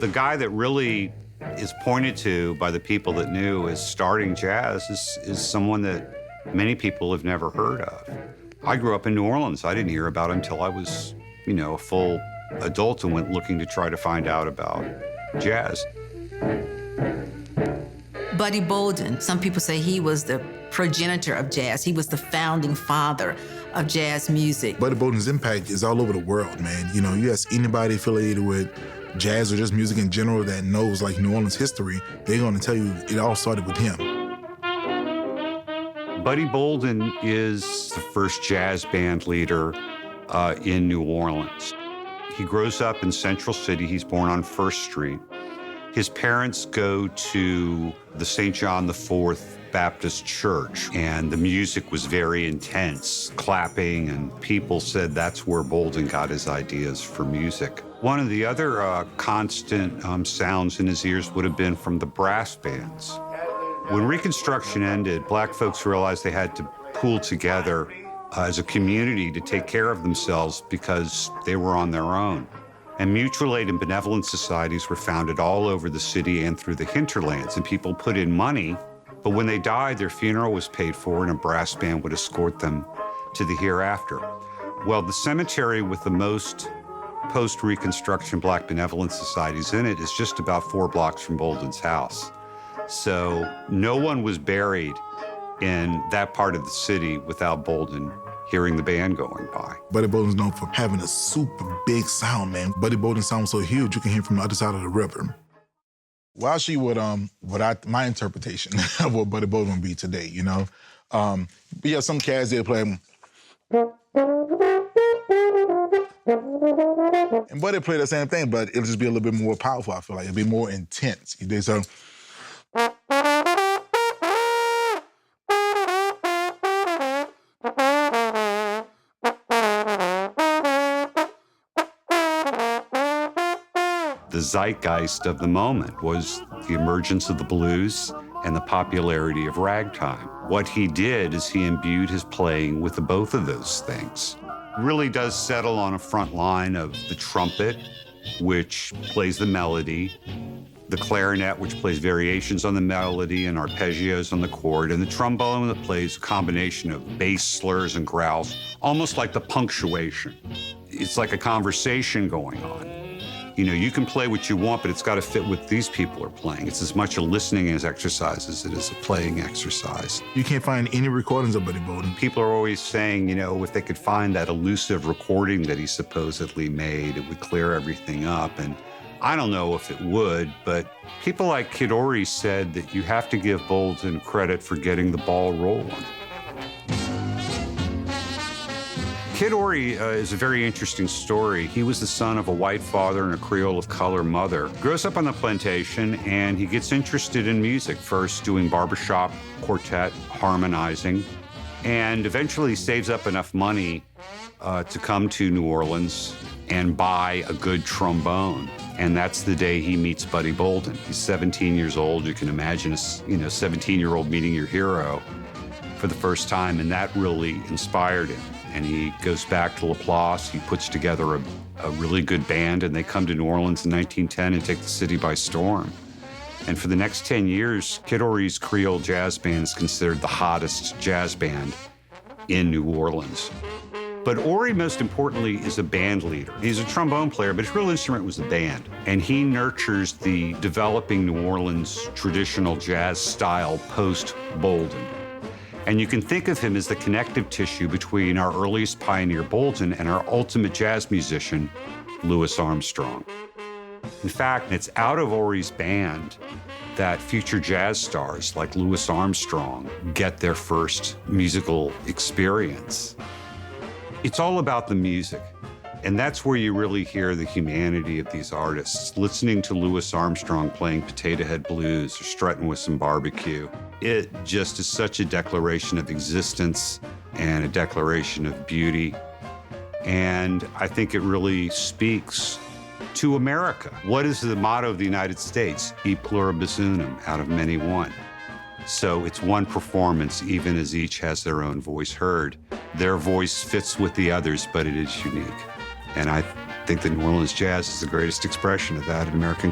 The guy that really is pointed to by the people that knew as starting jazz is someone that many people have never heard of. I grew up in New Orleans. I didn't hear about him until I was, a full adult and went looking to try to find out about jazz. Buddy Bolden, some people say he was the progenitor of jazz. He was the founding father of jazz music. Buddy Bolden's impact is all over the world, man. You ask anybody affiliated with jazz or just music in general that knows like New Orleans history, they're gonna tell you it all started with him. Buddy Bolden is the first jazz band leader in New Orleans. He grows up in Central City. He's born on First Street. His parents go to the St. John IV Baptist Church, and the music was very intense, clapping, and people said that's where Bolden got his ideas for music. One of the other constant sounds in his ears would have been from the brass bands. When Reconstruction ended, Black folks realized they had to pool together as a community to take care of themselves because they were on their own. And mutual aid and benevolent societies were founded all over the city and through the hinterlands, and people put in money, but when they died, their funeral was paid for and a brass band would escort them to the hereafter. Well, the cemetery with the most post-Reconstruction Black benevolent societies in it is just about 4 blocks from Bolden's house. So no one was buried in that part of the city without Bolden hearing the band going by. Buddy Bolden's known for having a super big sound, man. Buddy Bolden sounds so huge, you can hear from the other side of the river. Well, I'll show you my interpretation of what Buddy Bolden would be today, But yeah, some cats, they'll play. And Buddy played the same thing, but it'll just be a little bit more powerful, I feel like. It'll be more intense. So, the zeitgeist of the moment was the emergence of the blues and the popularity of ragtime. What he did is he imbued his playing with the both of those things. Really does settle on a front line of the trumpet, which plays the melody, the clarinet, which plays variations on the melody and arpeggios on the chord, and the trombone that plays a combination of bass, slurs, and growls, almost like the punctuation. It's like a conversation going on. You can play what you want, but it's got to fit what these people are playing. It's as much a listening exercise as it is a playing exercise. You can't find any recordings of Buddy Bolden. People are always saying, if they could find that elusive recording that he supposedly made, it would clear everything up. And I don't know if it would, but people like Kid Ory said that you have to give Bolden credit for getting the ball rolling. Kid Ory is a very interesting story. He was the son of a white father and a Creole of color mother. Grows up on the plantation, and he gets interested in music, first doing barbershop, quartet, harmonizing, and eventually saves up enough money to come to New Orleans and buy a good trombone. And that's the day he meets Buddy Bolden. He's 17 years old. You can imagine a 17-year-old meeting your hero for the first time, and that really inspired him. And he goes back to Laplace. He puts together a really good band, and they come to New Orleans in 1910 and take the city by storm. And for the next 10 years, Kid Ory's Creole jazz band is considered the hottest jazz band in New Orleans. But Ory, most importantly, is a band leader. He's a trombone player, but his real instrument was the band. And he nurtures the developing New Orleans traditional jazz style post-Bolden. And you can think of him as the connective tissue between our earliest pioneer Bolden and our ultimate jazz musician, Louis Armstrong. In fact, it's out of Ory's band that future jazz stars like Louis Armstrong get their first musical experience. It's all about the music. And that's where you really hear the humanity of these artists. Listening to Louis Armstrong playing Potato Head Blues or strutting with some barbecue, it just is such a declaration of existence and a declaration of beauty. And I think it really speaks to America. What is the motto of the United States? E pluribus unum, out of many one. So it's one performance, even as each has their own voice heard. Their voice fits with the others, but it is unique. And I think that New Orleans jazz is the greatest expression of that in American